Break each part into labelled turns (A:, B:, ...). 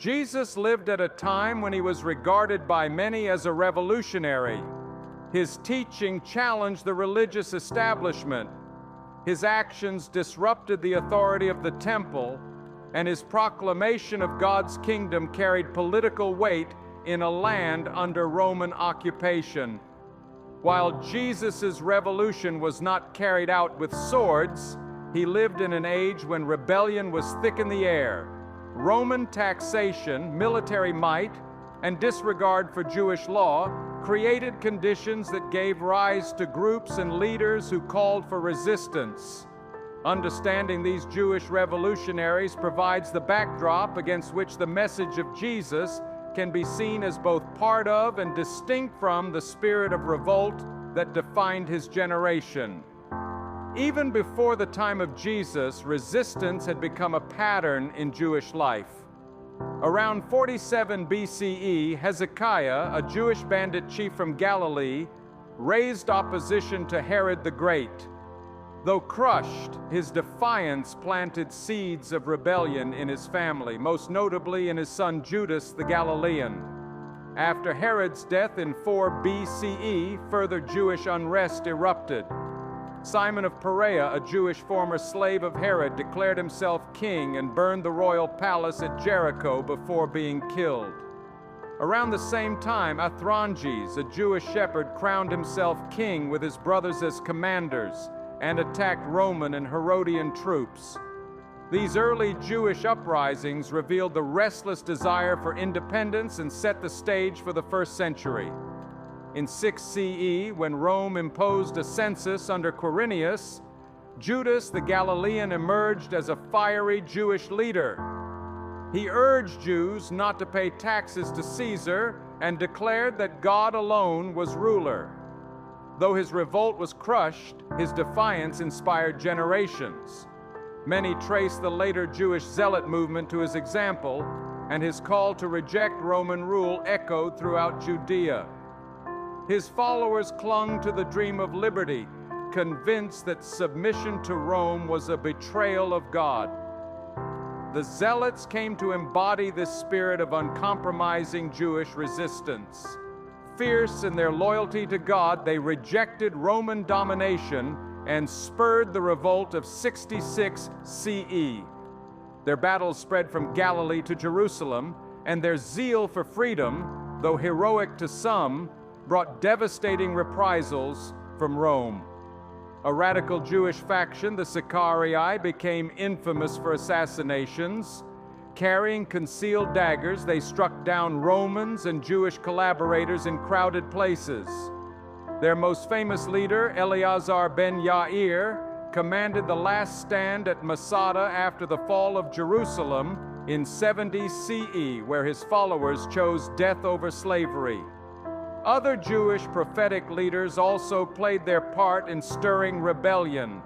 A: Jesus lived at a time when he was regarded by many as a revolutionary. His teaching challenged the religious establishment. His actions disrupted the authority of the temple, and his proclamation of God's kingdom carried political weight in a land under Roman occupation. While Jesus' revolution was not carried out with swords, he lived in an age when rebellion was thick in the air. Roman taxation, military might, and disregard for Jewish law created conditions that gave rise to groups and leaders who called for resistance. Understanding these Jewish revolutionaries provides the backdrop against which the message of Jesus can be seen as both part of and distinct from the spirit of revolt that defined his generation. Even before the time of Jesus, resistance had become a pattern in Jewish life. Around 47 BCE, Hezekiah, a Jewish bandit chief from Galilee, raised opposition to Herod the Great. Though crushed, his defiance planted seeds of rebellion in his family, most notably in his son Judas the Galilean. After Herod's death in 4 BCE, further Jewish unrest erupted. Simon of Peraea, a Jewish former slave of Herod, declared himself king and burned the royal palace at Jericho before being killed. Around the same time, Athronges, a Jewish shepherd, crowned himself king with his brothers as commanders and attacked Roman and Herodian troops. These early Jewish uprisings revealed the restless desire for independence and set the stage for the first century. In 6 CE, when Rome imposed a census under Quirinius, Judas the Galilean emerged as a fiery Jewish leader. He urged Jews not to pay taxes to Caesar and declared that God alone was ruler. Though his revolt was crushed, his defiance inspired generations. Many trace the later Jewish zealot movement to his example, and his call to reject Roman rule echoed throughout Judea. His followers clung to the dream of liberty, convinced that submission to Rome was a betrayal of God. The Zealots came to embody this spirit of uncompromising Jewish resistance. Fierce in their loyalty to God, they rejected Roman domination and spurred the revolt of 66 CE. Their battles spread from Galilee to Jerusalem, and their zeal for freedom, though heroic to some, brought devastating reprisals from Rome. A radical Jewish faction, the Sicarii, became infamous for assassinations. Carrying concealed daggers, they struck down Romans and Jewish collaborators in crowded places. Their most famous leader, Eleazar ben Yair, commanded the last stand at Masada after the fall of Jerusalem in 70 CE, where his followers chose death over slavery. Other Jewish prophetic leaders also played their part in stirring rebellion.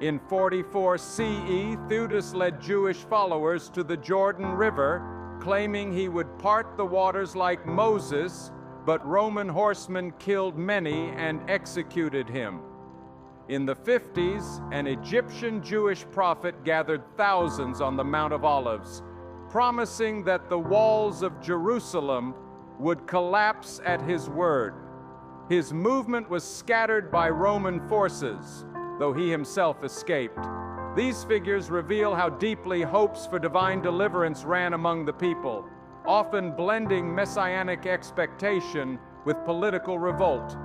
A: In 44 CE, Theudas led Jewish followers to the Jordan River, claiming he would part the waters like Moses, but Roman horsemen killed many and executed him. In the 50s, an Egyptian Jewish prophet gathered thousands on the Mount of Olives, promising that the walls of Jerusalem would collapse at his word. His movement was scattered by Roman forces, though he himself escaped. These figures reveal how deeply hopes for divine deliverance ran among the people, often blending messianic expectation with political revolt.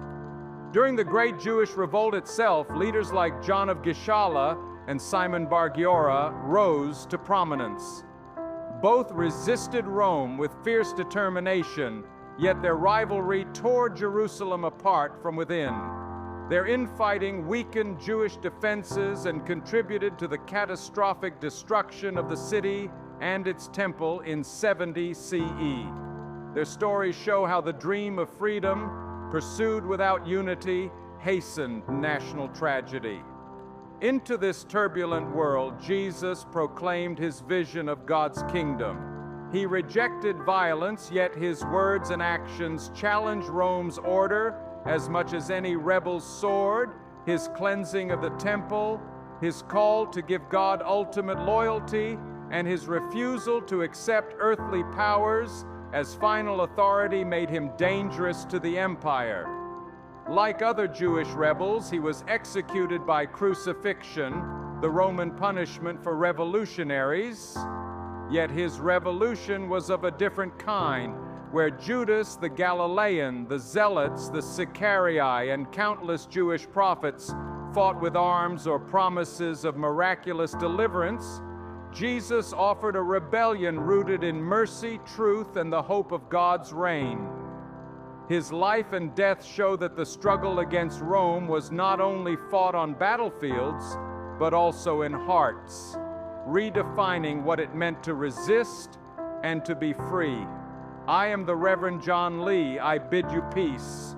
A: During the Great Jewish Revolt itself, leaders like John of Gischala and Simon Bar Giora rose to prominence. Both resisted Rome with fierce determination, yet their rivalry tore Jerusalem apart from within. Their infighting weakened Jewish defenses and contributed to the catastrophic destruction of the city and its temple in 70 CE. Their stories show how the dream of freedom, pursued without unity, hastened national tragedy. Into this turbulent world, Jesus proclaimed his vision of God's kingdom. He rejected violence, yet his words and actions challenged Rome's order as much as any rebel's sword, his cleansing of the temple, his call to give God ultimate loyalty, and his refusal to accept earthly powers as final authority made him dangerous to the empire. Like other Jewish rebels, he was executed by crucifixion, the Roman punishment for revolutionaries. Yet his revolution was of a different kind, where Judas the Galilean, the Zealots, the Sicarii, and countless Jewish prophets fought with arms or promises of miraculous deliverance, Jesus offered a rebellion rooted in mercy, truth, and the hope of God's reign. His life and death show that the struggle against Rome was not only fought on battlefields, but also in hearts, redefining what it meant to resist and to be free. I am the Reverend John Lee. I bid you peace.